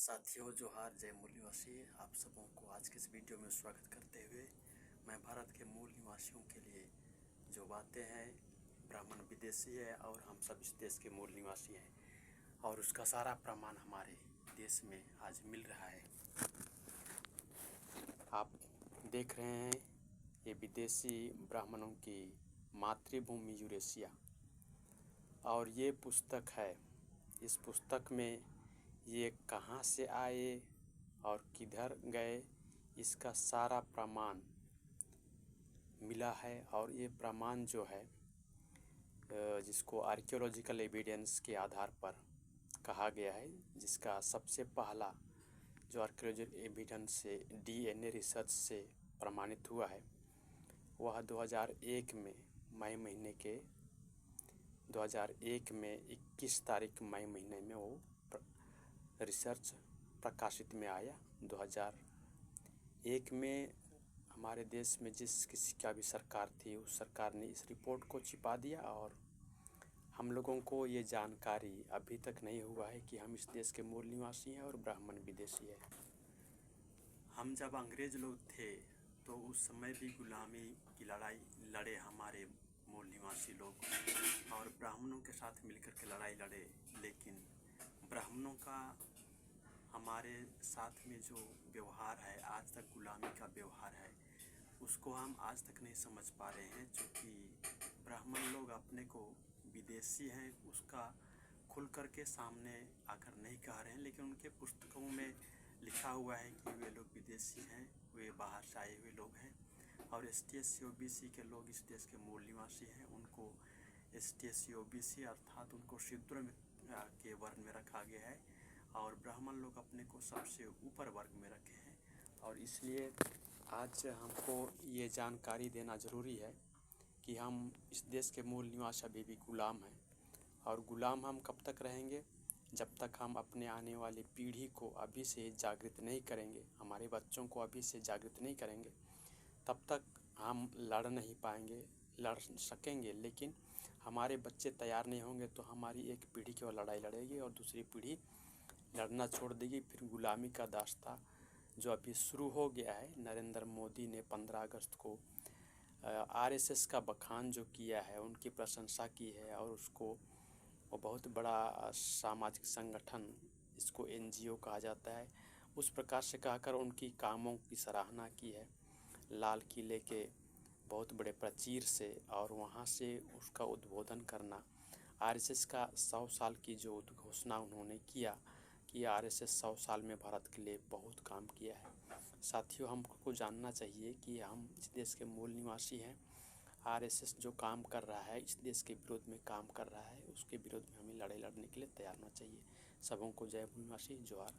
साथियों जोहार, जय मूल निवासी। आप सबों को आज के इस वीडियो में स्वागत करते हुए मैं भारत के मूल निवासियों के लिए जो बातें हैं, ब्राह्मण विदेशी है और हम सब इस देश के मूल निवासी हैं और उसका सारा प्रमाण हमारे देश में आज मिल रहा है। आप देख रहे हैं ये विदेशी ब्राह्मणों की मातृभूमि यूरेशिया और ये पुस्तक है। इस पुस्तक में ये कहाँ से आए और किधर गए, इसका सारा प्रमाण मिला है। और ये प्रमाण जो है जिसको आर्कियोलॉजिकल एविडेंस के आधार पर कहा गया है, जिसका सबसे पहला जो आर्कियोलॉजिकल एविडेंस से DNA रिसर्च से प्रमाणित हुआ है वह 2001 में मई महीने के 2001 में 21 तारीख मई महीने में वो रिसर्च प्रकाशित में आया। 2001 में हमारे देश में जिस किसी का भी सरकार थी उस सरकार ने इस रिपोर्ट को छिपा दिया और हम लोगों को ये जानकारी अभी तक नहीं हुआ है कि हम इस देश के मूल निवासी हैं और ब्राह्मण विदेशी है। हम जब अंग्रेज लोग थे तो उस समय भी गुलामी की लड़ाई लड़े हमारे मूल निवासी लोग और ब्राह्मणों के साथ मिलकर के लड़ाई लड़े, लेकिन ब्राह्मणों का हमारे साथ में जो व्यवहार है, आज तक गुलामी का व्यवहार है, उसको हम आज तक नहीं समझ पा रहे हैं। क्योंकि ब्राह्मण लोग अपने को विदेशी हैं उसका खुल कर के सामने आकर नहीं कह रहे हैं, लेकिन उनके पुस्तकों में लिखा हुआ है कि वे लोग विदेशी हैं, वे बाहर से आए हुए लोग हैं। और ST SC OBC के लोग इस देश के मूल निवासी हैं, उनको ST SC OBC अर्थात उनको शूद्र के वर्ग में रखा गया है और ब्राह्मण लोग अपने को सबसे ऊपर वर्ग में रखे हैं। और इसलिए आज हमको ये जानकारी देना ज़रूरी है कि हम इस देश के मूल निवासी अभी भी गुलाम हैं और गुलाम हम कब तक रहेंगे, जब तक हम अपने आने वाली पीढ़ी को अभी से जागृत नहीं करेंगे, हमारे बच्चों को अभी से जागृत नहीं करेंगे, तब तक हम लड़ नहीं पाएंगे। लड़ सकेंगे लेकिन हमारे बच्चे तैयार नहीं होंगे तो हमारी एक पीढ़ी केवल लड़ाई लड़ेगी और दूसरी पीढ़ी लड़ना छोड़ देगी। फिर गुलामी का दास्ता जो अभी शुरू हो गया है, नरेंद्र मोदी ने 15 अगस्त को RSS का बखान जो किया है, उनकी प्रशंसा की है और उसको वो बहुत बड़ा सामाजिक संगठन, इसको NGO कहा जाता है, उस प्रकार से कहकर उनकी कामों की सराहना की है लाल किले के बहुत बड़े प्राचीर से। और वहाँ से उसका उद्बोधन करना, RSS का 100 साल की जो घोषणा उन्होंने किया कि RSS 100 साल में भारत के लिए बहुत काम किया है। साथियों, हमको जानना चाहिए कि हम इस देश के मूल निवासी हैं। RSS जो काम कर रहा है, इस देश के विरोध में काम कर रहा है, उसके विरोध में हमें लड़ाई लड़ने के लिए तैयार होना चाहिए। सबों को जय मूल निवासी, जोहार।